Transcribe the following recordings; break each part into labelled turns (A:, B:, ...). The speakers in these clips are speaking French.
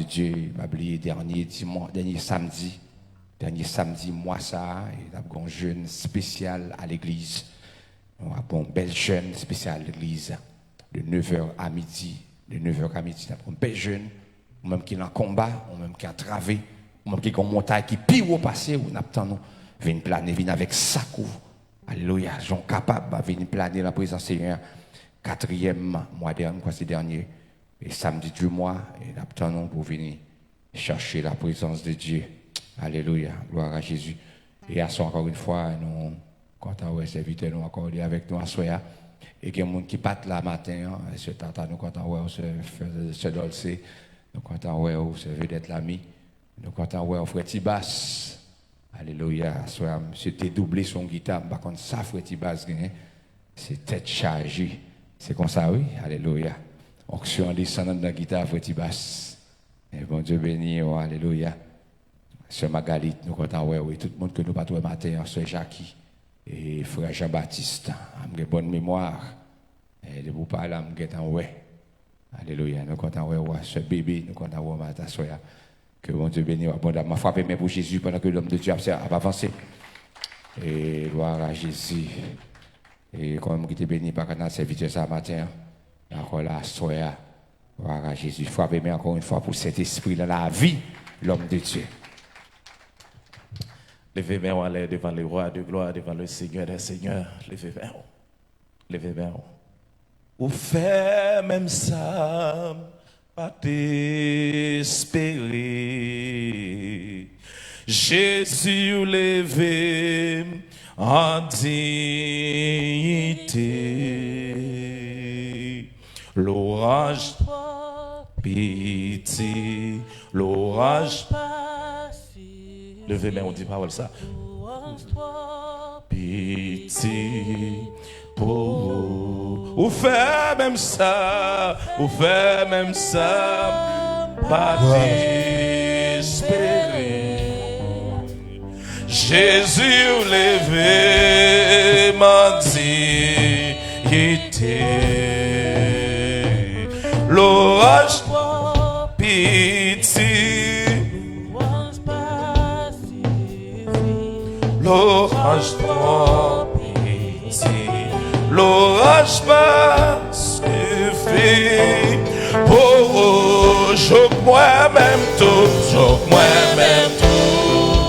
A: Dieu, m'a oublié dernier samedi, moi ça, et nous avons un jeûne spécial à l'église. Nous avons un bel jeûne spécial à l'église, de 9h à midi. De 9h à midi, nous avons un bel jeûne, ou même qui est en combat, ou même qui est en travée, ou même qui est en montagne, qui est pire au passé, ou nous avons venir planer, venir avec sac. Alléluia, sont capables de venir planer la présence du Seigneur. 4e mois dernier, quoi, c'est dernier, et samedi du mois, et nous attendons pour venir chercher la présence de Dieu. Alléluia, gloire à Jésus. Et à soi, encore une fois, nous, quand on a serviteur, nous encore avec nous à soya. Et il y a des gens qui partent là matin, ce tata, nous, quand on se dolce, nous, quand on se veut d'être l'ami, nous, quand on frère Tibas. Alléluia, c'était doublé son guitare, par contre, ça, frère Tibas, c'est tête chargée. C'est comme ça, oui, alléluia. Onction descendant de la guitare, frère Tibas. Et bon Dieu béni, oh, alléluia. Sœur Magalite, nous comptons, oui, tout le monde que nous partons matin, Sœur Jackie et frère Jean-Baptiste, j'ai bonne mémoire. Et de vous parler, j'ai ouais. Alléluia, nous comptons, ouais, ce bébé, nous comptons, ouais, matin, soya. Que bon Dieu béni, abondamment. M'a frappé mais pour Jésus pendant que l'homme de Dieu a avancé. Et gloire à Jésus. Et comme qui était béni par notre serviteur ce matin, encore là, soya. Gloire à Jésus. Frappez mais encore une fois pour cet esprit dans la vie, l'homme de Dieu.
B: Levez main en l'air devant le roi de gloire, devant le Seigneur des Seigneurs. Levez main. Levez main. Ou fait même ça, pas t'espérer. Jésus levé en dignité. L'orage, pitié, l'orage. Levez main, on dit parole ça. Pitié pour ou fait même ça, pas d'espérer. Jésus levé m'a dignité. L'orage, pitié. L'orage pas pitié, l'orage pas suffit pour jouer moi-même tout, jouer moi-même tout.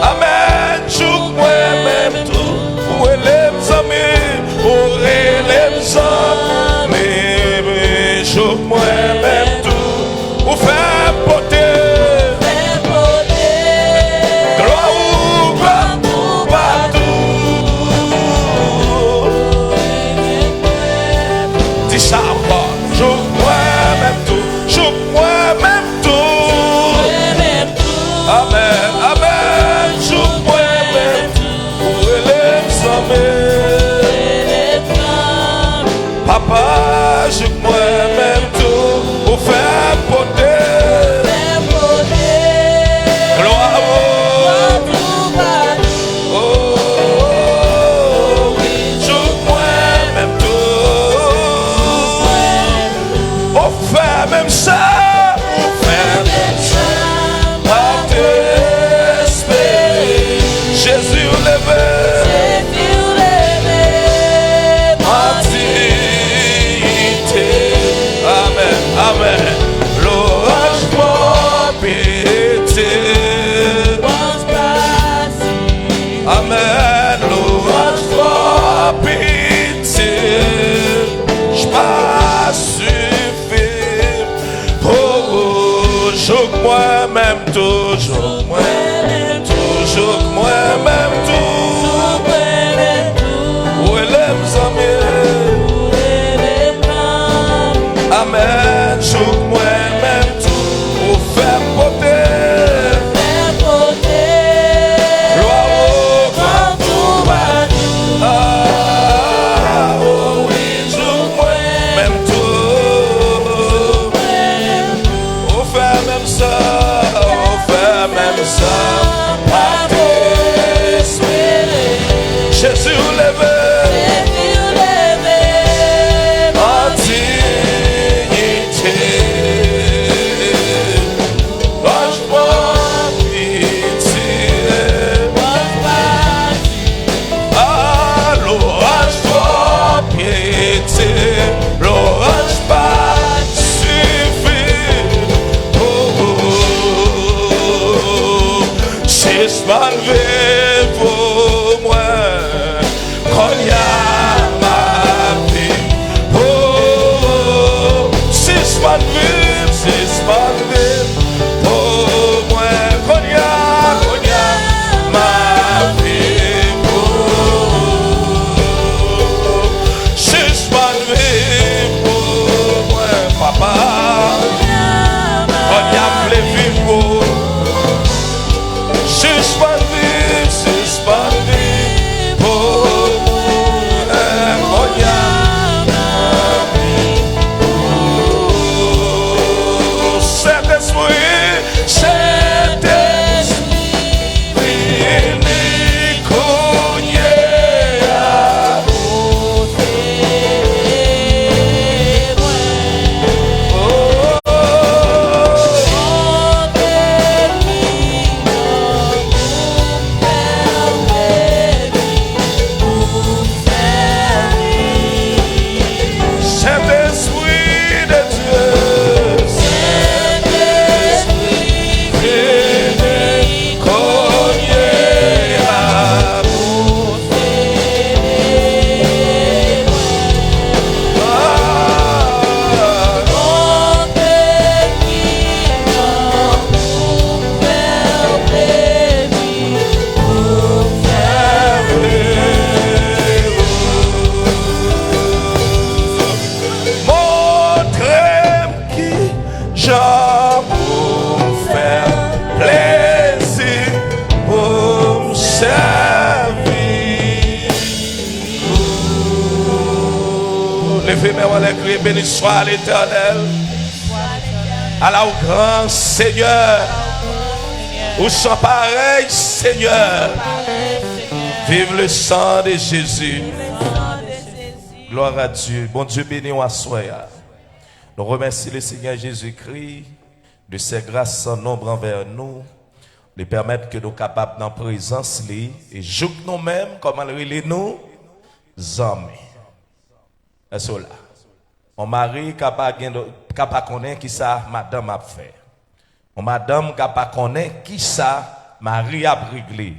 B: Amen, jouer moi-même tout. Où est les amis, où est les amis, jouer moi-même tout. Où faire porter. Papa, je moi-même tout pour faire porter. Gloire oh, oui, je moi-même tout pour faire même ça. Pour faire même ça, pas t'espérer. Jésus levé. Amen. L'orage pas pitié. Amen. L'orage pas pitié. J'pas suffit pour jouer moi-même toujours moi-même toujours moi-même tout. Où est les amis? Amen, joue moi-même tout pour faire porter. Gloire au grand tout. Ah, oh oui, joue moi-même tout. Pour faire même ça, pas t'espérer. Jésus levé. Béni soit l'Éternel. Allah au grand Seigneur. Ou sans pareil Seigneur. Vive le sang de Jésus. Gloire à Dieu. Bon Dieu béni ou assoya. Nous remercions le Seigneur Jésus-Christ de ses grâces sans nombre envers nous. De permettre que nous capables dans présence et jouer nous-mêmes comme elle nous amis. C'est cela. Mon mari capable connaître qui ça madame a fait. Mon madame capable connaître qui ça mari a réglé.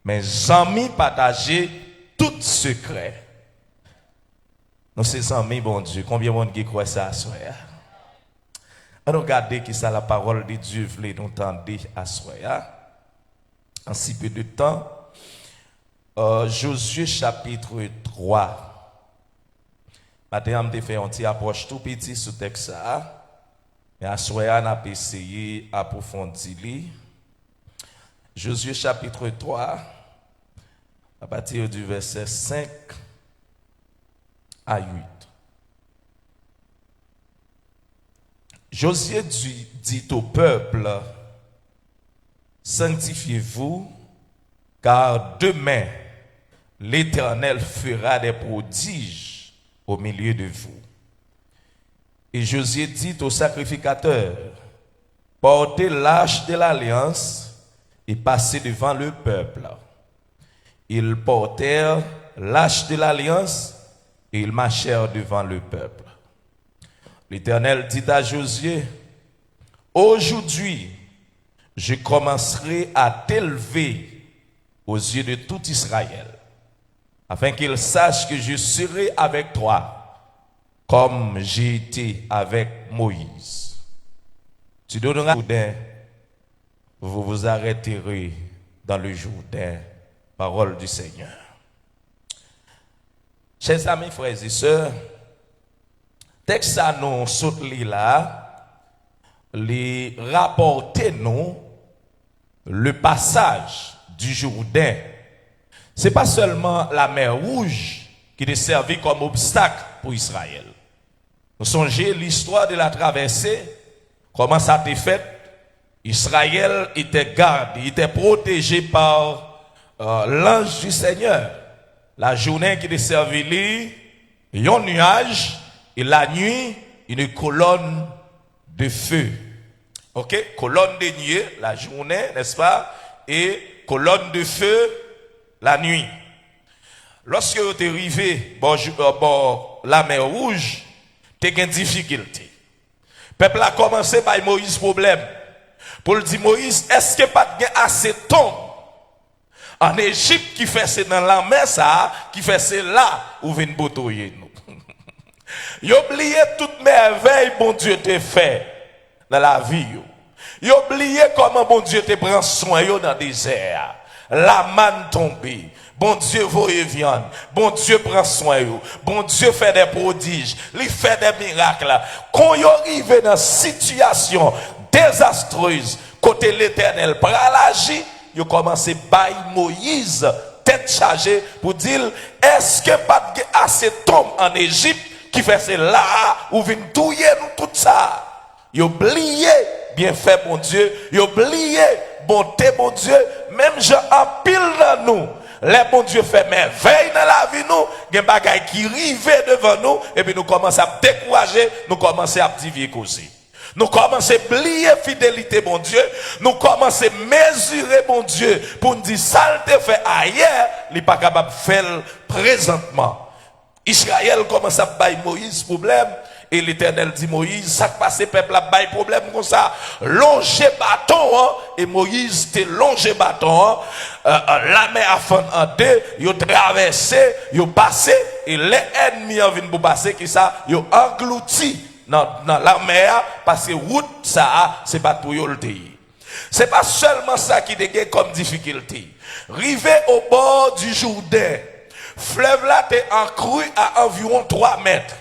B: Mes amis partager tout secret. Nous ces amis bon Dieu, combien de monde qui croit ça soir. On regarde qui ça la parole de Dieu voulait nous entendre à soir. En si peu de temps Josué chapitre 3. Maintenant, je fait un petit approche tout petit sur le texte. Mais à soir, on a essayé d'approfondir. Josué chapitre 3, à partir du verset 5 à 8. Josué dit au peuple, sanctifiez-vous, car demain, l'Éternel fera des prodiges au milieu de vous. Et Josué dit au sacrificateur, portez l'arche de l'alliance et passez devant le peuple. Ils portèrent l'arche de l'alliance et ils marchèrent devant le peuple. L'Éternel dit à Josué, aujourd'hui, je commencerai à t'élever aux yeux de tout Israël, afin qu'ils sachent que je serai avec toi, comme j'ai été avec Moïse. Tu donneras le Jourdain, vous vous arrêterez dans le Jourdain, parole du Seigneur. Chers amis, frères et sœurs, texte ça nous saute là, les rapporter nous le passage du Jourdain. C'est pas seulement la mer Rouge qui est servie comme obstacle pour Israël. Nous songez l'histoire de la traversée, comment ça a été fait. Israël était gardé, il était protégé par l'ange du Seigneur. La journée qui est servie, il y a un nuage, et la nuit, une colonne de feu. Ok? Colonne de nuit, la journée, n'est-ce pas? Et colonne de feu, la nuit. Lorsque vous êtes arrivé la mer Rouge, tu as une difficulté. Le peuple a commencé par Moïse problème. Pour le dire, Moïse, est-ce que pas de assez de temps en Égypte qui fait c'est dans la mer ça, qui fait c'est là où vient boutoyer nous. Ils oublié toute merveille bon Dieu t'a fait dans la vie. Ils oublié comment bon Dieu te prend soin dans le désert. La manne tombée. Bon Dieu voyez viande. Bon Dieu prend soin. Bon Dieu fait des prodiges. Il fait des miracles. Quand ils arrivent dans une situation désastreuse, côté l'Éternel pour l'agir, ils commencent à bailler Moïse tête chargée pour dire est-ce que pas de assez tombe en Égypte qui fait c'est là où vient douiller nous tout ça. Ils oublié bienfait bon Dieu, ils oublié bonté bon Dieu, même gens en pile dans nous. Les bon Dieu fait merveille dans la vie nous, des bagailles qui arrivent devant nous et puis nous commençons à décourager, nous commençons à diviser causer. Nous commençons à oublier fidélité bon Dieu, nous commençons à mesurer bon Dieu pour nous dire ça le fait ailleurs, il n'est pas capable de faire présentement. Israël commence à bailler Moïse problème. Et l'Éternel dit Moïse, ça passe peuple a bail problème comme ça, longer bâton hein, et Moïse te longer bâton, la mer a fond en deux, yo traversé, yo passé et les ennemis en viennent pour passer qui ça, yo englouti dans la mer parce que route ça c'est pas pour yo le pays. C'est pas seulement ça qui dégaine comme difficulté. Rivé au bord du Jourdain, fleuve là t'es encru à environ 3 mètres.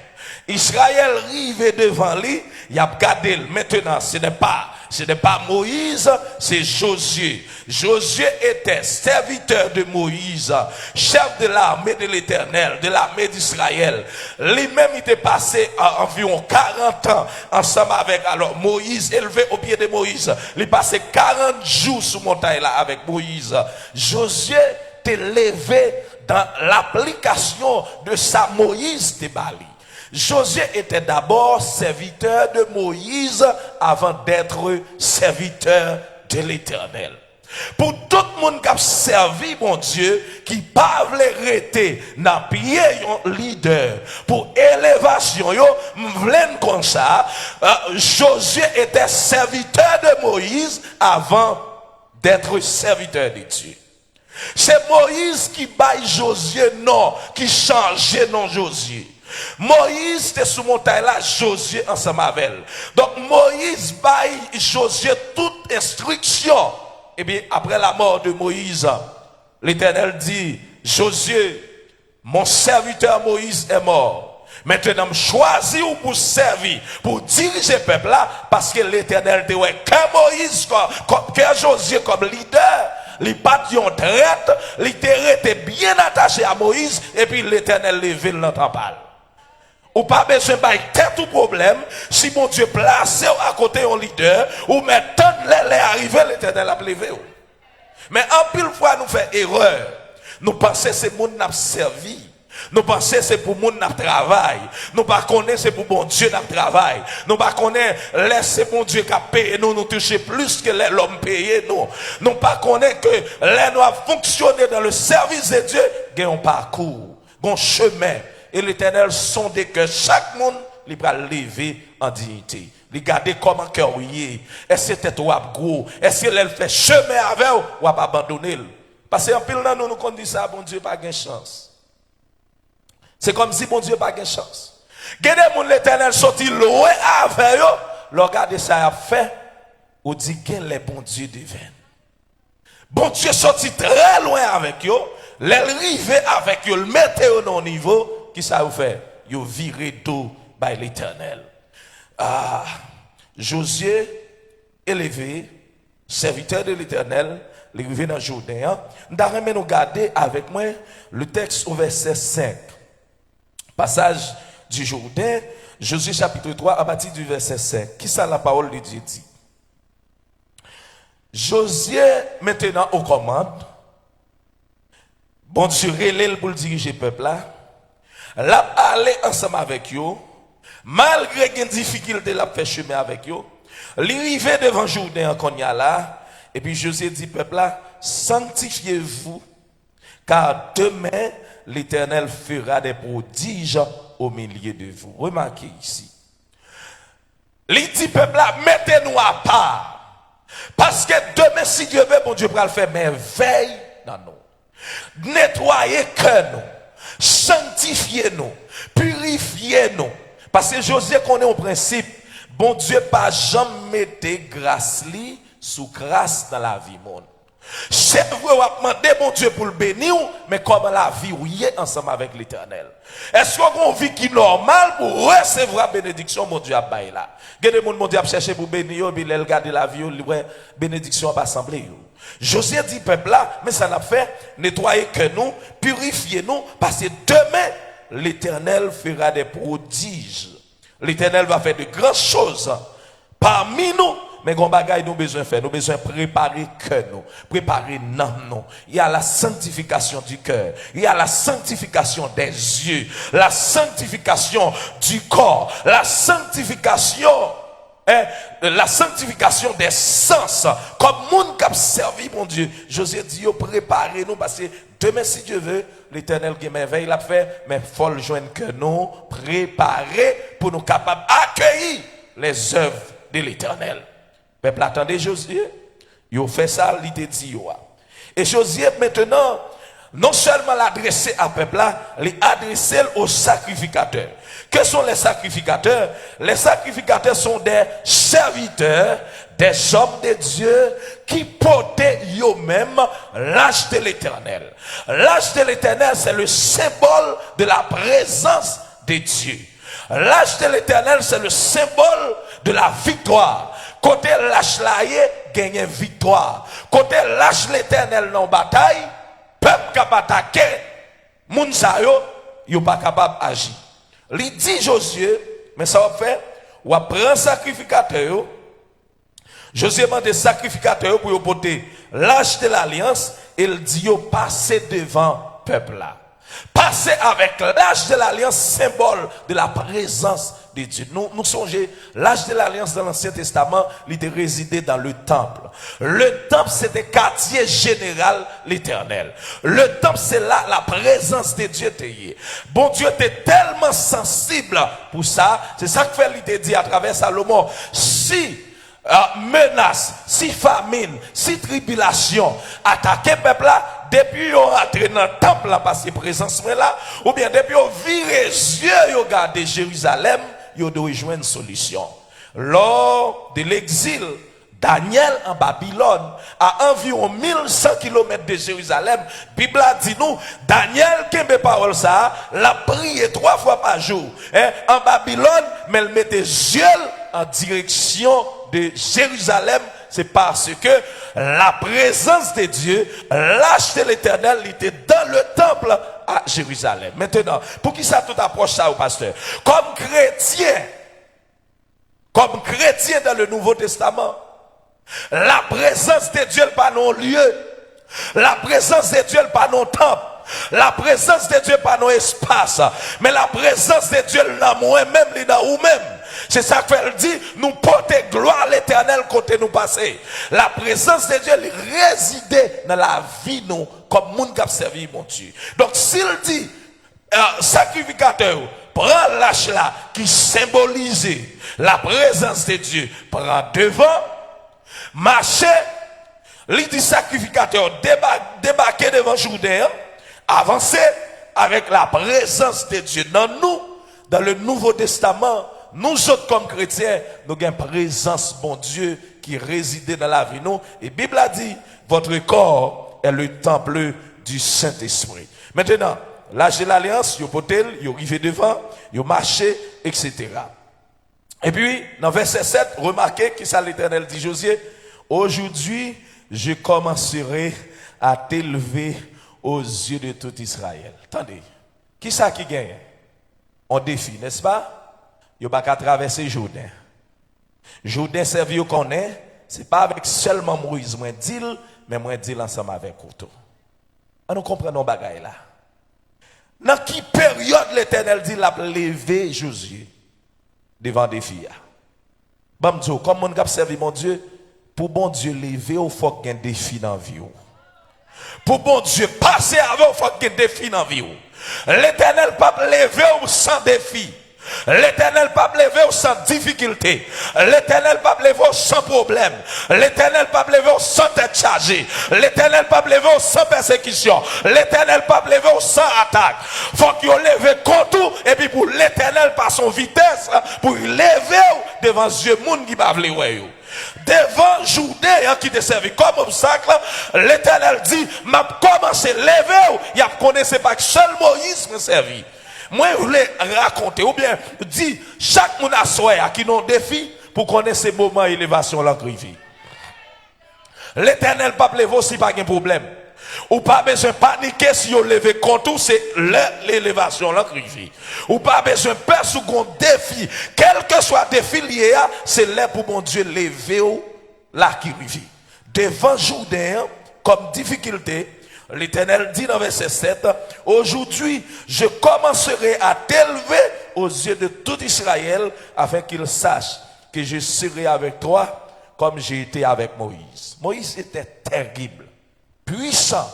B: Israël rive devant lui, il a gardé. Maintenant, ce n'est pas Moïse, c'est Josué. Josué était serviteur de Moïse, chef de l'armée de l'Éternel, de l'armée d'Israël. Lui-même, il était passé environ 40 ans ensemble avec alors Moïse, élevé au pied de Moïse. Il passé 40 jours sous montagne là avec Moïse. Josué t'est levé dans l'application de sa Moïse de Bali. Josué était d'abord serviteur de Moïse avant d'être serviteur de l'Éternel. Pour tout le monde qui a servi mon Dieu, qui pas voulait rester dans pied un leader pour élévation, yo m'vlen comme ça, Josué était serviteur de Moïse avant d'être serviteur de Dieu. C'est Moïse qui baille Josué non, qui changeait non Josué. Moïse était sous montagne là, Josué ensemble avec elle. Donc Moïse baille Josué toute instruction. Et bien après la mort de Moïse, l'Éternel dit, Josué, mon serviteur Moïse est mort. Maintenant, je choisis pour servir, pour diriger le peuple là, parce que l'Éternel dit, ouais, que Moïse, que Josué comme leader, les patrons traite, les était bien attaché à Moïse, et puis l'Éternel levé l'entend parler. Ou pas besoin de tout problème, si mon Dieu place à côté un leader, ou maintenant les arriver, l'Éternel a levé. Mais en pile fois, nous faisons erreur. Nous pensons que c'est monde n'a servi. Nous pensons que c'est pour monde n'a travail. Nous pas connaissons c'est pour bon Dieu n'a travail. Nous pas connaissons c'est bon Dieu qui a payé nous, nous toucher plus que l'homme payé nous. Nous pas connaissons que les nous fonctionner dans le service de Dieu, il y a un parcours, un chemin. Et l'Éternel sonde que chaque monde il va lever en dignité. Il garder comment cœur est. Est-ce que c'est gros? Est-ce qu'elle fait chemin avec ou va abandonner? Parce qu'en pile dans nous qu'on dit ça, bon Dieu pas de chance. C'est comme si bon Dieu pas de chance. Gardez mon l'Éternel sorti loin avec eux. Regardez ça a fait ou dit que les bon Dieu devant. Bon Dieu sorti très loin avec eux. L'arrivé avec eux, le mettre au niveau. Qui ça vous fait? Vous virez tout par l'Éternel. Josué, élevé, serviteur de l'Éternel, il arrivé dans le Jourdain. Nous allons regarder avec moi le texte au verset 5. Passage du Jourdain, Josué chapitre 3, à partir du verset 5. Qui ça la parole de Dieu dit? Josué, maintenant aux commandes. Bon Dieu, relève pour diriger le peuple là. L'a aller ensemble avec eux, malgré une difficulté, l'a fait chemin avec eux. L'arrivée devant Jourdain qu'on y a là, et puis Josué dit peuple là, sanctifiez-vous, car demain l'Éternel fera des prodiges au milieu de vous. Remarquez ici. Il dit peuple là, mettez-nous à part, parce que demain si Dieu veut, bon Dieu pourra le faire merveille dans nous. Nettoyez que nous. Sanctifiez-nous, purifiez-nous. Parce que Josué connaît au principe, bon Dieu pas jamais mettre grâce li sous grâce dans la vie monde. C'est vrai, on va demander bon Dieu pour le bénir, mais comme la vie où il est ensemble avec l'Éternel. Est-ce qu'on vit qui est normal pour recevoir bénédiction, mon Dieu a baillé là? Il y a des gens qui ont cherché pour bénir, puis ils regardent la vie, bénédiction va assembler. Josué dit peuple là, mais ça n'a fait nettoyer que nous, purifier nous, parce que demain l'Éternel fera des prodiges. L'Éternel va faire de grandes choses parmi nous mais gon bagay nous besoin faire, nous besoin préparer cœur nous, préparer nan nous. Il y a la sanctification du cœur, il y a la sanctification des yeux, la sanctification du corps, la sanctification des sens, comme monde qui a servi mon Dieu. Josué dit, préparez-nous parce que demain, si Dieu veut, l'Éternel qui merveille l'a fait, mais il faut le joindre que nous préparer pour nous capables d'accueillir les œuvres de l'Éternel. Peuple, attendez Josué, il a fait ça, il te dit. Et Josué maintenant, non seulement l'adresser à peuple là, l'adresser aux sacrificateurs. Que sont les sacrificateurs? Les sacrificateurs sont des serviteurs, des hommes de Dieu qui portaient eux-mêmes l'âge de l'Éternel. L'âge de l'Éternel, c'est le symbole de la présence de Dieu. L'âge de l'Éternel, c'est le symbole de la victoire. Côté l'âge là, gagne victoire. Côté l'âge l'Éternel dans la bataille, peuple qui a attaqué, moun sa yo pas capable d'agir. Il dit Josué, mais ça va faire, ou prend sacrificateur, Josué demande des sacrificateurs pour porter l'âge de l'alliance, et il dit yo passer devant peuple là. Passer avec l'âge de l'alliance, symbole de la présence de Dieu. Nous songeons, l'âge de l'alliance dans l'Ancien Testament, il était résidé dans le temple. Le temple, c'était quartier général l'Éternel. Le temple, c'est là la présence de Dieu. Bon Dieu était tellement sensible pour ça. C'est ça que fait l'idée dit à travers Salomon. Si menace, si famine, si tribulation, attaquer peuple là, depuis on rentre dans le temple là, parce que présence là, ou bien depuis on vire les yeux, on regarde Jérusalem, on doit rejoindre une solution. Lors de l'exil, Daniel en Babylone, à environ 1100 km de Jérusalem, Bible a dit nous, Daniel, qui me parole ça, l'a prié 3 fois par jour, en Babylone, mais elle mettait les yeux en direction de Jérusalem. C'est parce que la présence de Dieu, l'âge de l'Éternel était dans le temple à Jérusalem. Maintenant, pour qui ça tout approche ça au pasteur? Comme chrétien dans le Nouveau Testament, la présence de Dieu n'est pas non lieu. La présence de Dieu n'est pas non temple. La présence de Dieu n'est pas non espace. Mais la présence de Dieu est dans moi-même, dans vous-même. C'est ça qu'elle dit, nous porter gloire à l'Éternel côté nous passer. La présence de Dieu réside dans la vie nous, comme monde qui a servi mon Dieu. Donc s'il dit, sacrificateur, prend l'âge là qui symbolise la présence de Dieu, prend devant, marcher, il dit sacrificateur, débarquer devant Jourdain, avancer avec la présence de Dieu dans nous, dans le Nouveau Testament. Nous autres comme chrétiens, nous avons une présence, bon Dieu, qui réside dans la vie. Nous. Et la Bible a dit, votre corps est le temple du Saint-Esprit. Maintenant, l'âge de l'alliance, vous arrivez devant, vous marchez, etc. Et puis, dans verset 7, remarquez que ça l'Éternel dit Josué, aujourd'hui, je commencerai à t'élever aux yeux de tout Israël. Attendez, qui ça qui gagne? On défie, n'est-ce pas? Il n'y a pas qu'à traverser Jourdain. Jourdain servi qu'on est, ce n'est pas avec seulement Moïse, moi dit, mais moi dit ensemble avec Couteau. Nous comprenons bagaille là. Dans quelle période l'Éternel dit l'a levé Josué devant des filles? Bon Dieu, comme on a servi mon Dieu, pour bon Dieu lever, il faut qu'il y ait un défi dans la vie. Pour bon Dieu passer avant, il faut qu'il y ait un défi dans la vie. L'Éternel pas lever sans défi. L'Éternel pas lever sans difficulté. L'Éternel pas lever sans problème. L'Éternel pas lever sans tête chargée. L'Éternel pas lever sans persécution. L'Éternel pas lever sans attaque. Faut qu'il lève contre et puis pour l'Éternel par son vitesse pour lever devant Dieu monde qui va vouloir. Devant Jourdain qui te servi comme obstacle, l'Éternel dit m'a commencé lever, il a connaissé pas que seul Moïse me servi. Moi, je voulais raconter, ou bien dire, chaque monde a souhait à qui non défi pour connaître ces moments d'élévation là. L'Éternel pas lever aussi pas de problème. Ou pas besoin de paniquer si vous levez contre vous, c'est l'élévation là qui. Ou pas besoin de peur sur un défi. Quel que soit le défi lié, c'est là pour mon Dieu lever là qui arrive. Devant Jourdain, comme difficulté, l'Éternel dit dans verset 7, aujourd'hui, je commencerai à t'élever aux yeux de tout Israël afin qu'il sache que je serai avec toi comme j'ai été avec Moïse. Moïse était terrible, puissant.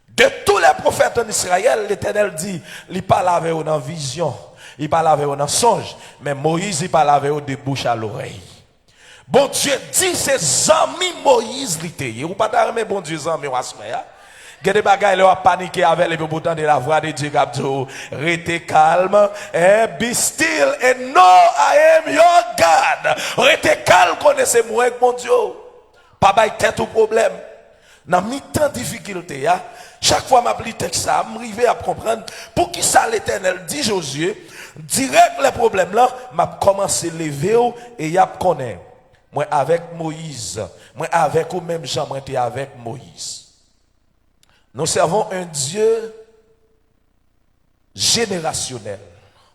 B: De tous les prophètes en Israël, l'Éternel dit, il parle avec eux dans vision, il parle avec eux dans songe, mais Moïse, il parle avec eux de bouche à l'oreille. Bon Dieu dit, ses amis Moïse l'étaient. Ou pas d'armer bon Dieu, amis, ou asmaya. Il y a des bagailles, ils ont paniqué avec les pourtant de la voix de Dieu, restez calme, be still and know I am your God. Restez calme, connaissez-moi, mon Dieu. Pas bail tête au problème. Dans mi-temps difficulté, chaque fois que je lis texte ça, je m'arrive à comprendre pour qui ça l'Éternel dit Josué, direct les problèmes là, m'a commencé à lever et y a connaît. Moi avec Moïse, moi avec ou même Jean, moi j'étais avec Moïse. Nous servons un Dieu générationnel,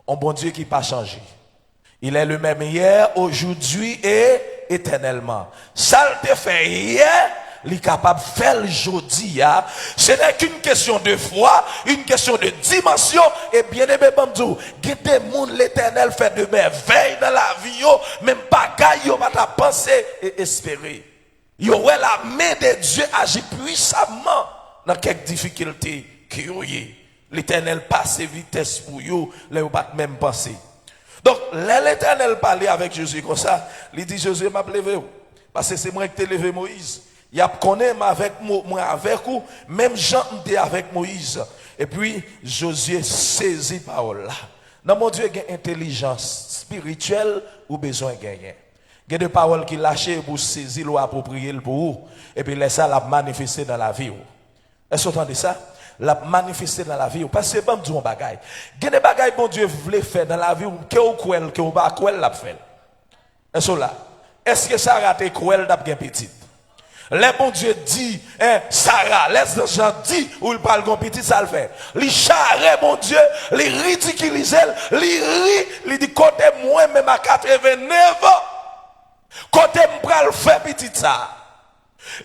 B: un bon Dieu qui n'a pas changé. Il est le même hier, aujourd'hui et éternellement. Ça le fait hier, il est capable de faire aujourd'hui. Ce n'est qu'une question de foi, une question de dimension. Et bien aimé, Bamdou, il y a des gens l'Éternel fait de merveilles dans la vie, même pas gagne, pas ta penser et espérer. Yo ouais la main de Dieu agit puissamment dans quelques difficultés qui ont eu. L'Éternel passe vitesse pour vous, là vous pas même penser. Donc, l'Éternel parlait avec Jésus comme ça, il dit Jésus m'a levé parce que c'est moi qui t'ai levé Moïse. Il a connaît avec moi avec vous, même Jean était avec Moïse. Et puis Josué saisit parole là. Dans mon Dieu, il y a une intelligence spirituelle ou besoin de gagner. Il y a des paroles qui lâchent pour saisir ou approprier pour vous. Et puis laisser ça la manifester dans la vie. Est-ce que vous entendez ça? La manifester dans la vie. Parce que c'est pas un bagage. Il y a des bagages que bon Dieu voulait faire dans la vie que vous croyez que vous ne pouvez pas faire. Est-ce que là? Est-ce que ça a raté croyez d'après petit? Le bon Dieu dit, Sarah, laisse les gens dire où il parle comme petit, ça le fait. Il charre, bon Dieu, il ridiculise, il rit, il dit, côté moi, même à 89 ans, côté moi, le fait petit ça.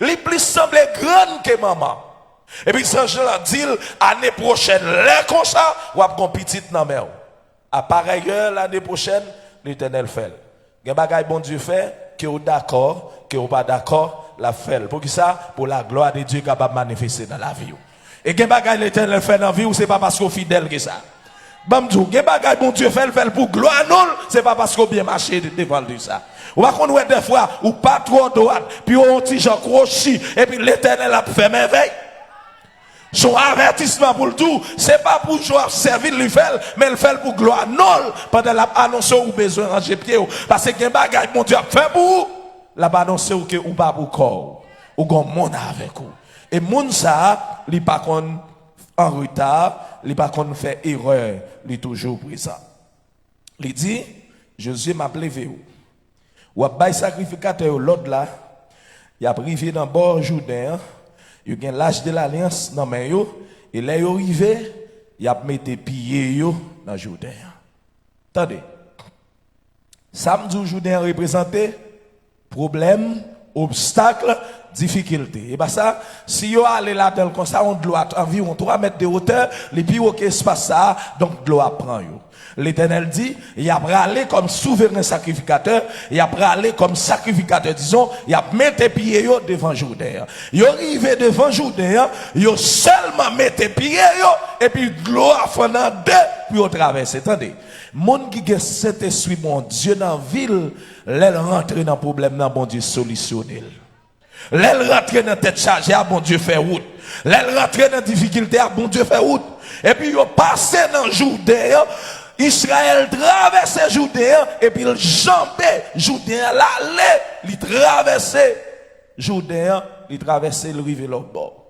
B: Il plus semble grand que maman. Et puis, Saint Jean dit, l'année prochaine, là comme ça, ou a un petit dans mer. À pareille heure, l'année prochaine, l'Éternel fait. Il y a des bagages bon Dieu fait, que vous d'accord, que vous pas d'accord, la fait. Pour qui ça? Pour la gloire de Dieu capable de manifester dans la vie. Et que bagaille l'Éternel fait dans la vie, ou c'est pas parce qu'on est fidèle que ça. Bamdou, que bagaille bon Dieu fait pour gloire non, c'est pas parce qu'on bien marché devant de ça. Ou pas qu'on des fois, ou pas trop droite, puis on petit Jean crochi, et puis l'Éternel a fait merveille. Son avertissement pour le tout, c'est pas pour jouer servir lui faire, mais le fait pour gloire non, pendant la annonce ou besoin de ranger pied, parce que un bagage mon Dieu a fait pour vous, la annonce ou que ou pas pour corps, ou gon monde avec vous. Et moun ça, li pas kon en retard, li pas kon fait erreur, li toujours présent. Il dit, Jésus m'a levé ou. Ou a bay sacrificateur l'autre là, il a privé dans bord Jourdain. Il y a l'âge de l'alliance dans main yo et là yo arrivé il a mis des pieds yo dans Jourdain. Attendez. Samedi Jourdain représenté problème, obstacle, difficulté. Et bien ça, si vous allez là-dedans comme ça, on doit environ 3 mètres de hauteur, les plus haut espace ça, donc de l'eau prend yo. L'Éternel dit, il a aller comme souverain sacrificateur, il a aller comme sacrificateur, disons, il a mis tes pieds yo devant Jourdain. Il arrivé devant Jourdain, il seulement mis tes pieds yo, et puis l'eau a fait dans deux, puis on traverse. Attendez. Monde qui a cet esprit, mon Dieu, dans la ville, l'elle rentre dans le problème, dans bon Dieu solutionner. L'elle rentre dans tête chargée, bon Dieu fait route. L'elle rentre dans difficulté, bon Dieu fait route. Et puis, il passe dans Jourdain, Israël traverse Jourdain, et puis il jambait Jourdain, l'aller, il traverse Jourdain, il traverse le rive l'autre bord.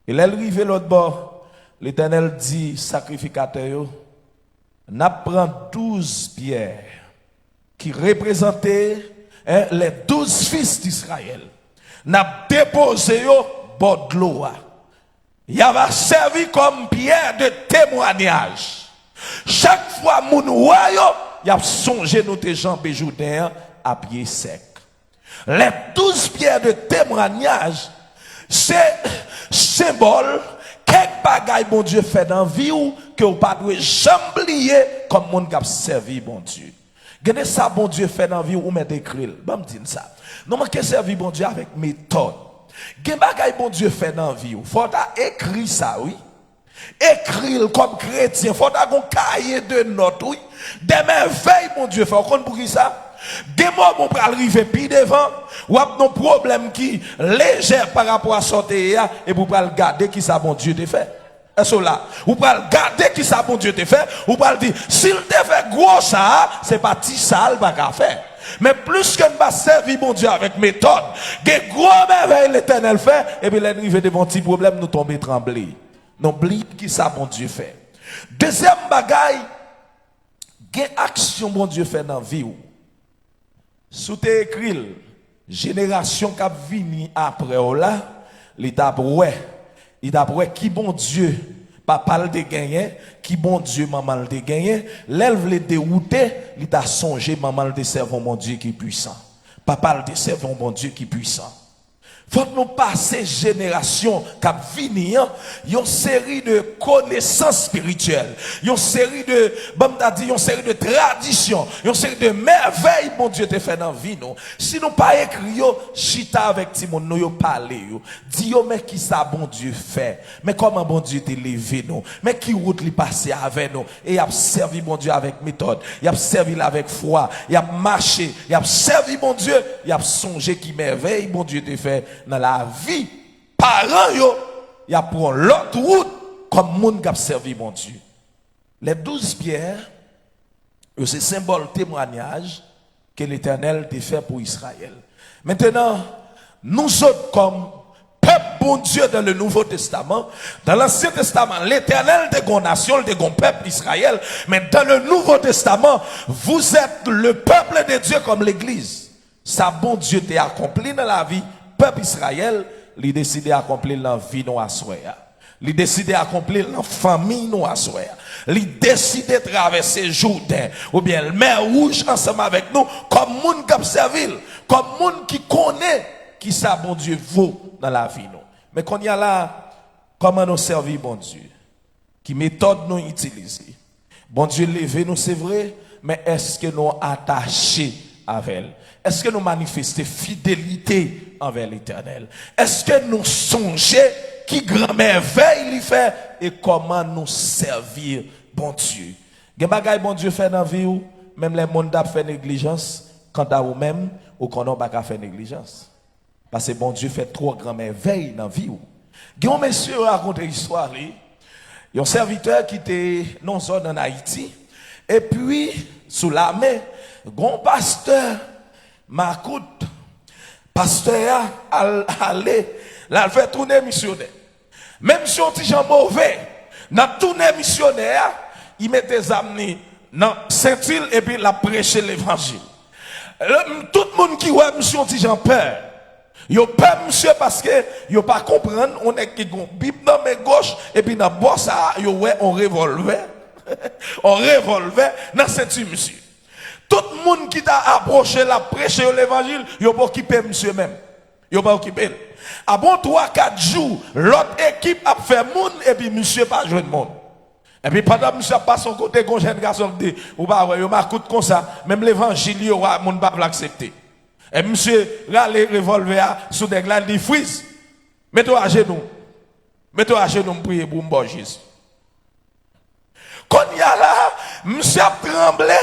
B: Et là, le rive l'autre bord, l'Éternel dit, sacrificateur, n'a prend 12 pierres qui représentaient les 12 fils d'Israël. N'a déposé au bord de l'eau. il va servir comme pierre de témoignage. Chaque fois moun wayo, il a songé nous tes jambes Jourdain à pied sec. Les 12 pierres de témoignage, c'est symbole quelque bagaille bon Dieu fait dans vie ou que vous pas doit jamais oublier comme monde qui a servi bon Dieu. Gardez ça bon Dieu fait dans vie ou mettre écrit. Bon me dire ça. Non mais que servir bon Dieu avec méthode. Gen bagay bon Dieu fait dans vie ou faut ta écrit ça oui. Écrire comme chrétien, faut ta gon cahier de notes oui. Des merveilles bon Dieu fait. On connaît pour qui ça? Des mots pour arriver puis devant ou a un problème qui léger par rapport à santé et pour regarder qui ça bon Dieu te fait. Est-ce là ou pour regarder qui ça bon Dieu te fait ou pour dire s'il te fait gros ça c'est pas petit ça pas qu'à faire. Mais plus que nous va servir bon Dieu avec méthode, des gros merveilles l'Éternel fait et puis l'arrivée devant petit problème nous tomber trembler. Non oublie qui ça bon Dieu fait. Deuxième bagaille, quelle action bon Dieu fait dans vie ou sous tes écrits, génération qui a venu après là, l'état ouais, qui bon Dieu, papa le gagné, qui bon Dieu, maman le gagné, l'élève le dérouté, il t'a songé, maman le servant mon Dieu qui est puissant. Papa le servant mon Dieu qui est puissant. Faut nous passer génération cap vini une série de connaissances spirituelles, une série de une série de traditions, une série de merveilles mon Dieu te fait dans vie nous. Si nous pas écrit yo, chita avec Timon nous yo parler yo. Dis yo mais qui ça bon Dieu fait? Mais comment bon Dieu te levé nous? Mais qui route li passer avec nous? Et il a servi bon Dieu avec méthode, il a servi avec foi, il a marché, il a servi bon Dieu, il a songé qui merveille bon Dieu te fait dans la vie, parents yo, y a pour l'autre route comme monde qui a servi mon Dieu. Les 12 pierres, c'est symbole témoignage que l'Éternel a fait pour Israël. Maintenant, nous autres comme peuple bon Dieu dans le Nouveau Testament, dans l'Ancien Testament, l'Éternel de gon nation, de gon peuple Israël, mais dans le Nouveau Testament, vous êtes le peuple de Dieu comme l'Église. Ça bon Dieu t'a accompli dans la vie. Peuple Israël, il décide d'accomplir la vie nous à soi. Il décide d'accomplir la famille nous à soi. Il décide de traverser Jourdain ou bien le mer rouge ensemble avec nous comme monde qui observe, comme monde qui connaît qui ça bon Dieu vaut dans la vie nous. Mais quand il y a là comment nous servir bon Dieu, qui méthode nous utiliser. Bon Dieu levé nous c'est vrai, mais est-ce que nous attachés avec elle? Est-ce que nous manifestons fidélité envers l'Éternel? Est-ce que nous songeons qui grand merveille il fait et comment nous servir bon Dieu? Gen bagay bon Dieu fait dans la vie ou même les monde a fait négligence quant à vous même ou qu'on n'a pas fait négligence. Parce que bon Dieu fait trop grand merveille dans la vie ou. Gen monsieur raconte une histoire li. Un serviteur qui était non zone en Haïti et puis sous la main, un pasteur Makout, pasteur allé, là fait tourner missionnaire. Même si on dit mauvais, dans tourner missionnaire, il met des amis dans Saint-Île et puis la prêcher l'évangile. Tout le monde qui voit monsieur on dit j'en peur. Yo peur monsieur parce que yo pas comprendre, on est qui gon Bible dans mes gauche et puis dans boss ça yo ouais on revolver. On revolver dans ceinture monsieur. Tout le monde qui t'a approché la prêcher l'évangile, yo pas occupé monsieur même. Yo pas occupé. À bon 3-4 jours, l'autre équipe a fait monde et puis monsieur pas joué de monde. Et puis pendant monsieur passe son côté gon jeune garçon dit ou pas yo m'a coûte comme ça, même l'évangile yo monde pas l'accepter. Et monsieur là les revolver sous des glaces dit freeze. Mets-toi à genoux. Mets-toi à genoux pour prier pour mon Jésus. Quand il y a là, monsieur a tremblé.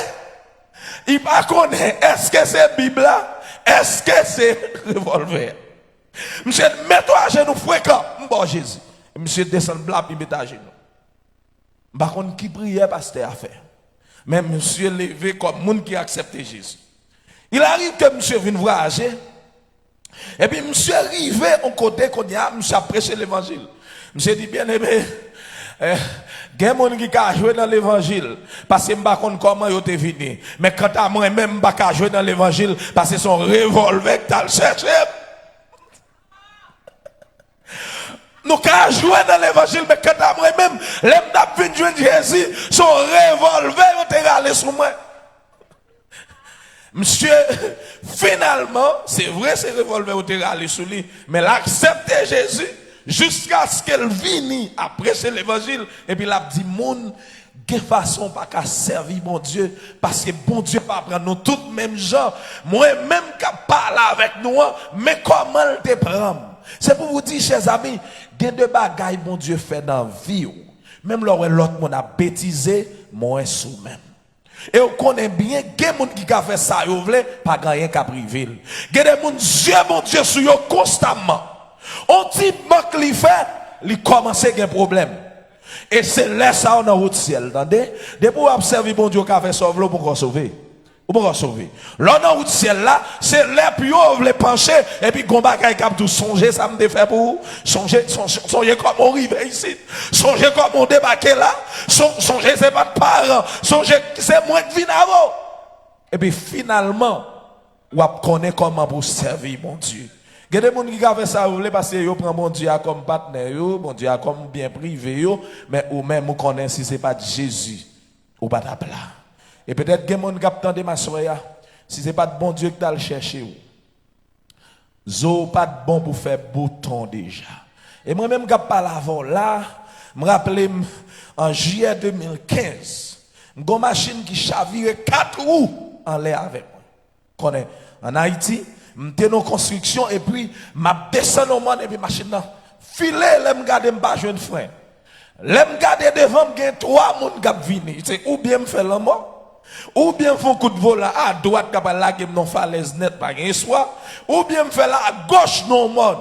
B: Il ne connaît, est-ce que c'est Bible là? Est-ce que c'est revolver? Monsieur, mets-toi à genoux fréquent, bon Jésus. Monsieur descend blanc, il met à genoux. Par contre, qui priait, pasteur a fait. Mais monsieur levé comme monde qui accepte Jésus. Il arrive que monsieur vienne voyager. Et puis monsieur arrivé au côté qu'on y a, monsieur a prêché l'évangile. Monsieur dit, bien aimé, il y a des gens qui ont joué dans l'évangile parce que je ne sais pas comment ils sont venus. Mais quant à moi, même je ne sais pas jouer dans l'évangile parce que son revolver que tu as cherché. Nous avons joué dans l'évangile, mais quand moi-même, l'aime jouer Jésus, son revolver, on est allé sur moi. Monsieur, finalement, c'est vrai, c'est revolver, on est allé sur lui, mais l'accepter Jésus, jusqu'à ce qu'elle vienne après c'est l'évangile, et puis l'a dit, moun, de façon pas qu'à servir mon Dieu, parce que bon Dieu pas prendre nous tous mêmes gens, moi-même qui parle avec nous, mais comment le te prendre? C'est pour vous dire, chers amis, il y a deux bagailles bon Dieu fait dans la vie. Même l'autre monde a bêtisé, moi sous même. Et on connaît bien, il y a des gens qui ont fait ça, ils ne pas gagner qu'à priver. Il y a des gens qui ont mon Dieu sur eux constamment. On dit, manque li fait, il commence à avoir un problème. Et c'est là ça on a route ciel, entendez? Depuis vous observer bon Dieu qui a fait sauver pour sauver. Ou pour sauver. Là dans route ciel là, c'est là puis on veut pencher et puis gon bagay cap tout songer ça me fait pour songer comme on arrive ici. Songer comme on débarquer là, songer c'est pas de parents, songer c'est moi qui viens avant. Et puis finalement, on connaît comment pour servir mon Dieu. Il y a des gens qui ont fait ça, parce qu'ils prennent mon Dieu comme partenaire, mon Dieu comme bien privé, mais ou même vous connaissez si ce n'est pas de Jésus, ou pas d'appeler. Et peut-être qu'il y a des gens qui ont entendu ma soeur, si ce n'est pas de bon Dieu qui t'a le cherché, zo pas de bon pour faire bouton déjà. Et moi-même, je parle avant là, je me rappelle en juillet 2015, une machine qui chavire 4 roues en l'air avec moi. En Haïti, j'étais dans construction et puis m'a descendu au monde et puis machine là filé l'aime garder m'pas jeune frère l'aime garder devant m'gain 3 monde qui venir c'est ou bien me faire la mort ou bien font coup de vol à droite capable là que non falaise net pas gain soit ou bien me faire là à gauche non monde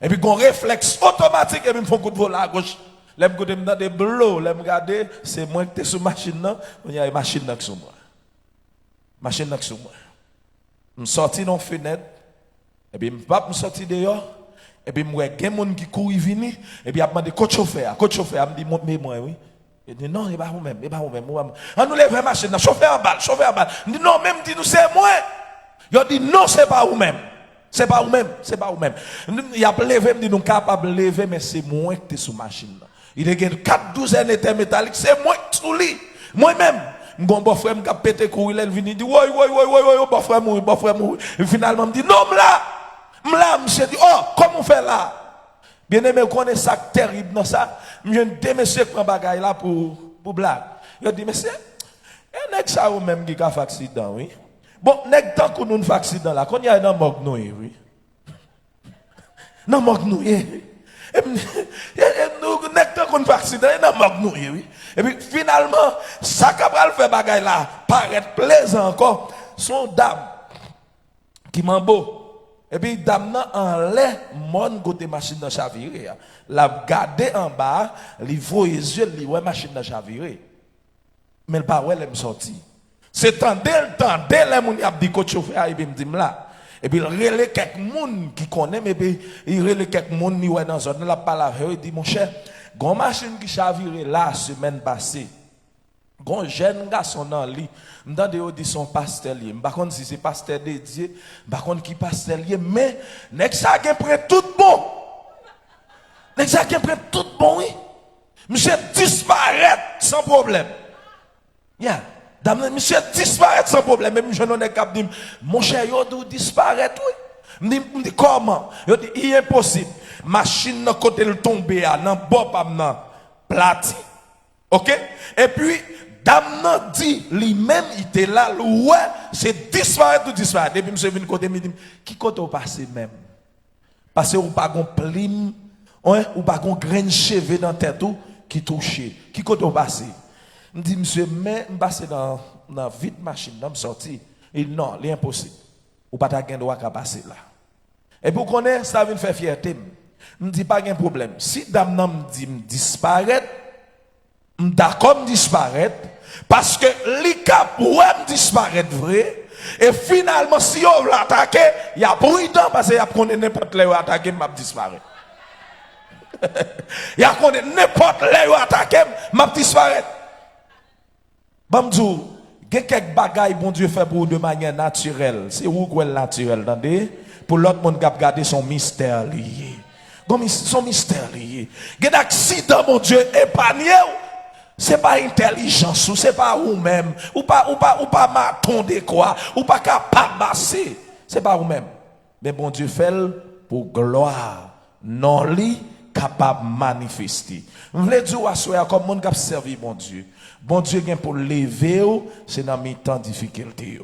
B: et puis gon réflexe automatique et puis me font coup de vol à gauche l'aime côté me dans des blots l'aime garder c'est moi qui t'es sur machine là il y a une machine là sur moi machine là sur moi. Je suis sorti dans la fenêtre, et puis je suis sorti dehors, et puis je vois des gens qui courent venir, et puis je demande coach chauffeur, me dit, montre moi, oui. Il dit, non, il n'est pas vous-même, il n'est pas vous-même. On nous lève la machine, chauffeur en balle. Il dit, non, même dit, nous c'est moi. Il dit, non, c'est pas vous-même. C'est pas vous-même, c'est pas vous-même. Il a levé, il dit, nous sommes capables de lever, mais c'est moi qui suis sur la machine. Il y a 4 douzaines d'états métalliques, c'est moi qui suis sur lui. Moi-même. Mon beau-frère m'a pété courir, il vient dit, ouais, beau-frère mourir. Et finalement, il me dit, non, m'la, monsieur dit, oh, comment on fait là? Bien aimé, on connaît ça terrible dans ça. Je dis, monsieur, prend bagaille là pour blague. Il dit, monsieur, et n'est-ce ça ou même qui a fait accident, oui? Bon, n'est-ce tant qu'on nous fait accident là, qu'on y a dans mort nous, oui? Dans mort nous, oui. Et nous, n'est-ce tant qu'on fait accident, dans mort nous, oui? Et puis finalement, ça qu'a fait bagaille là, paraît plaisant encore, son dame qui m'en beau. Et puis dame nan en l'air, mon côté machine dans chaviré. La garder en bas, li voit les yeux, li ouais machine dans chaviré. Mais le pas ouais elle me sorti. C'est tendel, les moun y a dit coach chauffeur et puis me dit là. Et puis il relè quelques moun qui connaît mais puis il relè quelques moun ni ouais dans zone là parle avec il dit mon cher gon machine qui chaviré la semaine passée. Gon jeune garçon dans lit, m'tande yo dit son pasteur lié. Par contre si c'est pasteur dédié, par contre qui pasteur lié mais nèg ça gen prend tout bon. Nèg ça gen prend tout bon oui. Monsieur disparaître sans problème. Yeah. Dame monsieur disparaître sans problème même jeune nèg cap dit mon cher yo dou disparaître oui. Me dit comment? Yo dit il est impossible. Machine nan côté le tomber nan bord pas nan plati. OK? Et puis dame nan dit lui-même il était là ouais c'est disparaître ou disparaître. Et puis monsieur vient côté me dit qui côté ou passer même parce que ou pas gon plim ou pas gon grain cheveux dans tête ou qui touché qui côté ou passer. Me dit monsieur mais me passer dans vide machine nan me sorti il non c'est impossible ou pas ta gain droit à passer là. Et pour connaître ça vient faire fierté. Me dit pas de problème. Si dame nan me dit me disparaître, d'accord me disparaître parce que li cap me disparaître vrai et finalement si on l'attaquer, il y a prudent parce qu'il y a connaît n'importe les attaquer m'a disparaître. Il y a connaît n'importe les attaquer m'a disparaître. Bamdou, il y a quelques bagailles bon Dieu fait pour de manière naturelle. C'est où quoi naturel, entendez? Pour l'autre monde qui a gardé son mystère lié. Son mystère lié. Il y a un accident, mon Dieu, épargné. C'est pas intelligence, ou c'est pas vous-même, ou pas maton de quoi, ou pas capable masser. C'est pas vous-même. Mais bon Dieu fait pour gloire, non li capable manifester. Vous voulez dire à soi comme monde qui servi bon Dieu. Bon Dieu vient pour lever, c'est dans mes temps difficulté.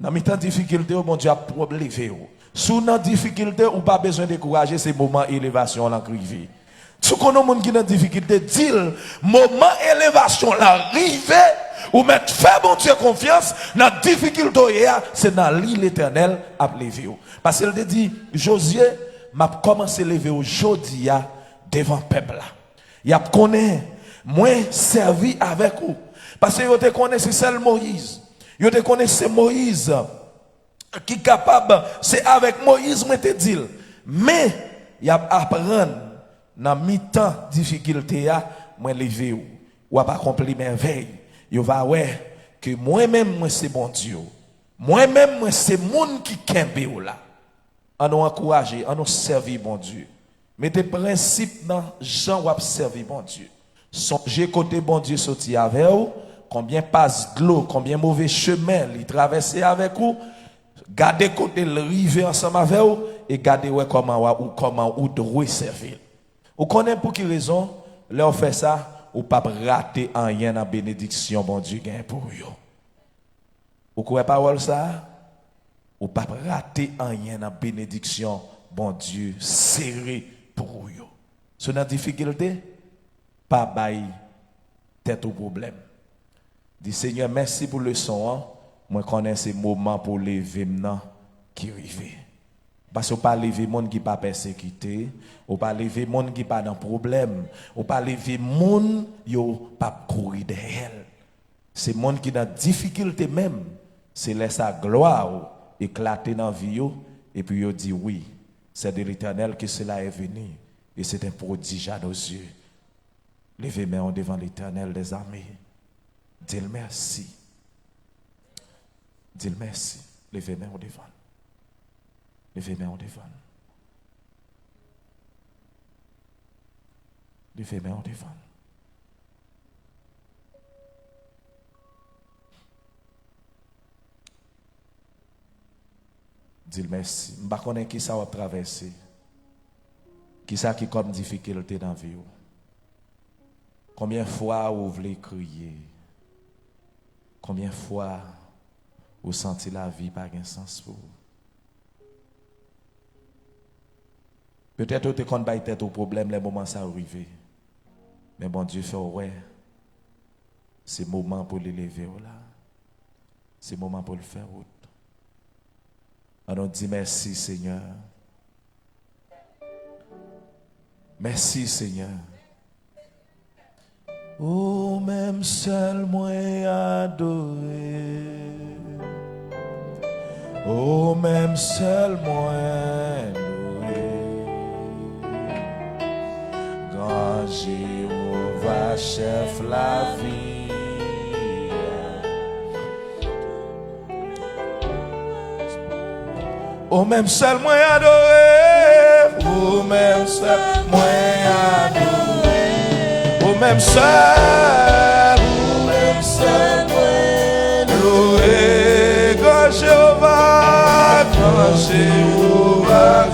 B: Dans mes temps difficulté, bon Dieu a pour lever. Sous dans difficulté, ou pas besoin de décourager, c'est moment élévation l'arrivée. Si vous avez des gens qui ont des difficultés, dit moment élévation l'arrivée, ou mettre fait bon Dieu confiance, dans la difficulté, c'est dans l'île éternelle à lever. Parce qu'il dit, Josué m'a commencé à lever aujourd'hui devant le peuple. Il a connaît, moi servi avec vous. Parce que vous te connaissez, c'est seul Moïse. Vous te connaissez Moïse qui est capable, c'est avec Moïse, moi te dit. Mais, il a apprendre. Dans mi-temps difficulté moi lever ou pas accomplir merveille yo va ouais que moi-même moi c'est bon Dieu moi-même moi c'est monde qui kembe ou là on nous encourager on nous servir bon Dieu mettez principe dans Jean ou servir bon Dieu songez côté bon Dieu sorti avec vous combien passe de l'eau combien mauvais chemin il traverser avec vous gardez côté le river ensemble avec vous et gardez ouais comment ou doit servir. Vous connaissez pour quelle raison, leur fait ça, ou pas rater en rien dans la bénédiction, bon Dieu, gagne pour vous. Vous croyez pas ça? Ou pas rater en rien dans la bénédiction, bon Dieu, serré pour vous. C'est une difficulté, pas bail tête au problème. Dis Seigneur, merci pour le son. Moi, je connais ces moments pour lever maintenant qui arrivent. Parce qu'on ne peut pas lever les gens qui ne sont pas persécutés, on ne peut pas lever les gens qui ne sont pas dans problème, on ne peut pas lever les gens qui ne sont pas courir derrière. C'est les gens qui sont dans difficulté même, c'est laisser sa gloire éclater dans la vie, et puis ils disent oui, c'est de l'Éternel que cela est venu, et c'est un prodige à nos yeux. Levez les mains devant l'Éternel des armées. Dis-le merci. Dis-le merci. Levez les mains devant. Levez les mains devant. Levez les mains devant. Dis merci. Je ne sais pas qui ça va traverser. Qui ça qui comme difficulté dans la vie. Combien de fois vous voulez crier? Combien de fois vous sentez la vie pas de sens pour vous? Peut-être que vous avez tête au problème, les moments ça arrive. Mais bon Dieu fait, ouais, c'est le moment pour l'élever là. C'est le moment pour le faire autre. On dit merci Seigneur. Merci Seigneur. Oh, même seul moi adoré. Oh, même seul moi Grand Jéhovah, chef la vie. Oh, même seul moi adoré. Oh, même seul moi adoré. Oh, même seul moi adoré. Grand Jéhovah, grand Jéhovah,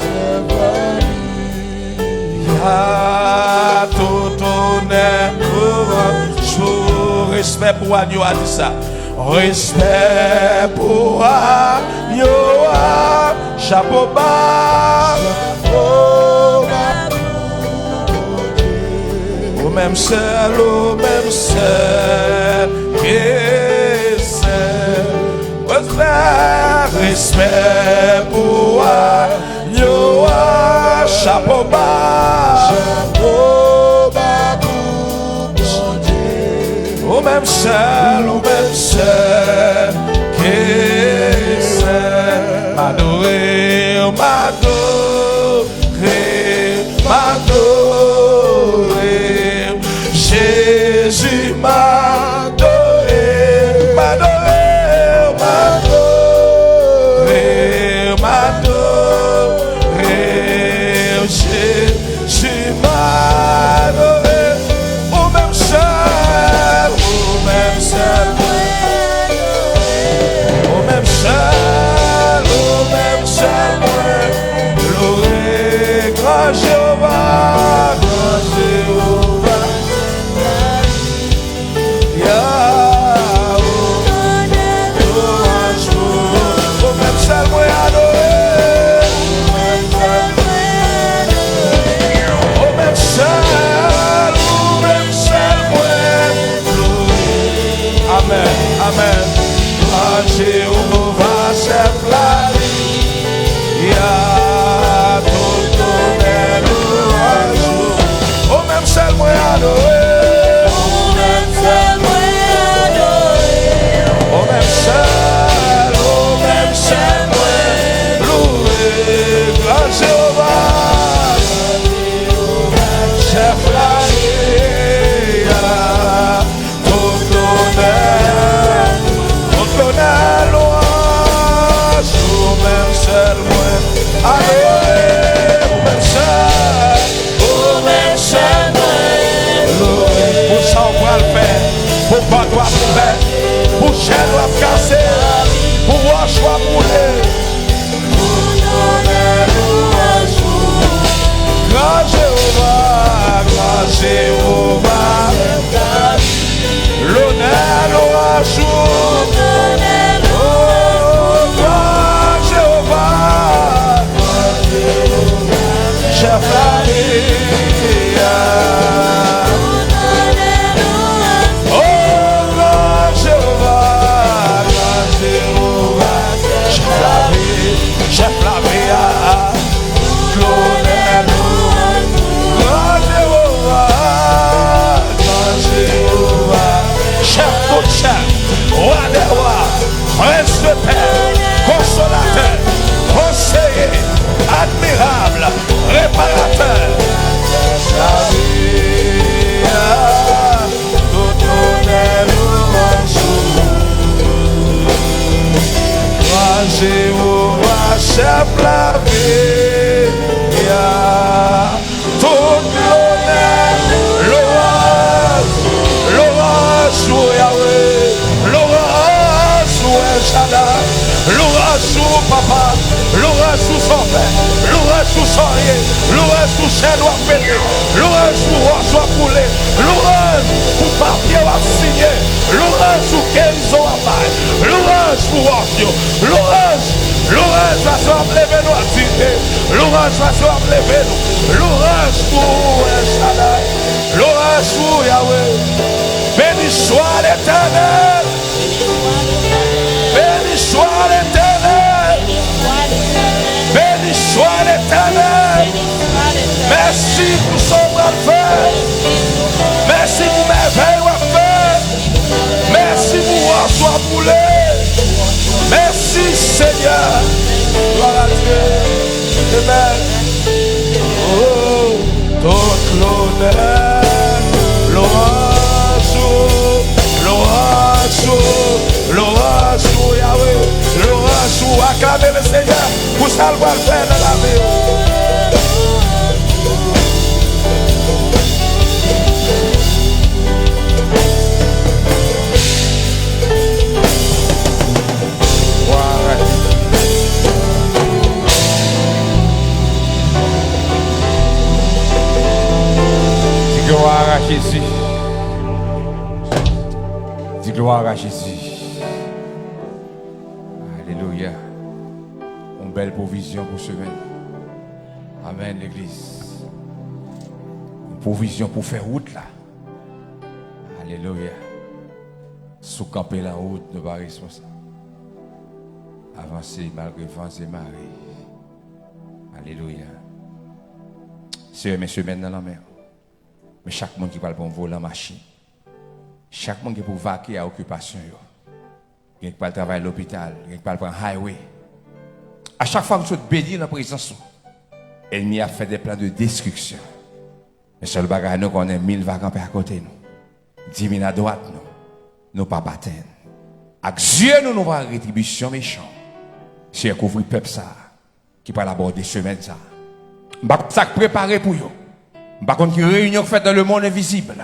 B: tout honneur, respect pour Agneau a dit ça. Respect pour Agneau, chapeau bas, au même seul, et seul. Respect pour Agneau, chapeau bas, au même seul, qui seul, m'adorer, Jésus m'adorer, Jéhovah, grand Jéhovah, même seul moi adoré, oh même seul moi loué. Amen, amen. Ah Jéhovah chef la vie, ya tout honneur louange. Oh même seul moi adoré, oh même seul moi adoré, oh même seul. Grand Jéhovah, chef la vie, tout l'honneur, louange, ou même seul moi, adoré, ou même seul moi, loué. Pour ça on va le faire, pour pas doit faire, pour chaîne doit casser, pour roche doit brûler. Grand Jéhovah, l'honneur, louange, oh, grand Jéhovah, chef la vie, oh, grand Jéhovah, chef la vie, l'honneur, chef tout chef, roi des rois, prince de paix, consolateur, conseiller, admirable, réparateur. La vie, tout honneur, louange. Grand Jéhovah, chef la vie, tout l'honneur, louange. Louange Yahweh, louange El Shaddai, louange Papa, louange son père, louange son rien, louange chien doit péter, louange roi soit coulé, louange pour papier à signer, louange pour guérison à faire, louange pour ordio, louange va se lever nous à citer, louange va se lever nous, louange pour El Shaddai, louange pour Yahweh. Béni soit l'Éternel, béni soit l'Éternel, béni soit l'Éternel. Merci pour son bras de fer, merci pour merveille à faire, merci pour voir soit boulé, merci Seigneur, gloire à Dieu, amen. Oh, toute l'honneur, louange, Yahweh, louange, acclamez le Seigneur pour ça le voir faire dans la vie.
A: Gloire à Jésus. Dis gloire à Jésus. Alléluia. Une belle provision pour semaine. Amen, l'église. Une provision pour faire route là. Alléluia. Sous camper la route, ne pas responsable. Avancer malgré vent et marée. Alléluia. C'est mes semaines dans la mer. Mais chaque monde qui parle pour voler en machine. Chaque monde qui peut vaquer à occupation. Qui peut travailler à l'hôpital. Qui peut prendre highway. À chaque fois que je suis béni dans la présence, l'ennemi a fait des plans de destruction. Mais seul bagage, nous connaissons 1000 vagues à côté nous. 10 000 à droite nous. Nous pas battre. Avec Dieu, nous avons une rétribution méchante. C'est un couvrir peuple ça. Qui peut aborder semaine ça. Nous avons ça préparé pour vous. Par contre, qui réunion faite dans le monde invisible.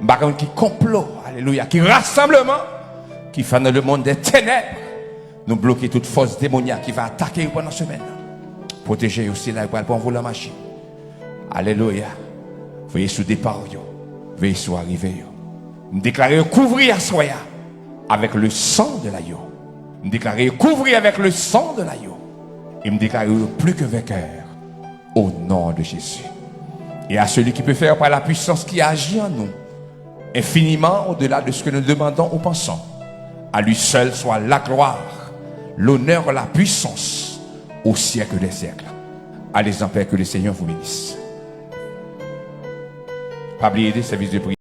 A: Par contre, qui complot, alléluia, qui rassemblement, qui fait dans le monde des ténèbres. Nous bloquer toute force démoniaque qui va attaquer pendant la semaine. Protéger aussi là pour vous la machine. Alléluia. Veuillez sous départ, veuillez sous arriver. Nous déclarons couvrir à soya avec le sang de l'agneau. Nous déclarons couvrir avec le sang de l'agneau. Et nous déclarons plus que vainqueur au nom de Jésus. Et à celui qui peut faire par la puissance qui agit en nous, infiniment au-delà de ce que nous demandons ou pensons, à lui seul soit la gloire, l'honneur, la puissance au siècle des siècles. Allez en paix, que le Seigneur vous bénisse. Pas oublier des services de prière.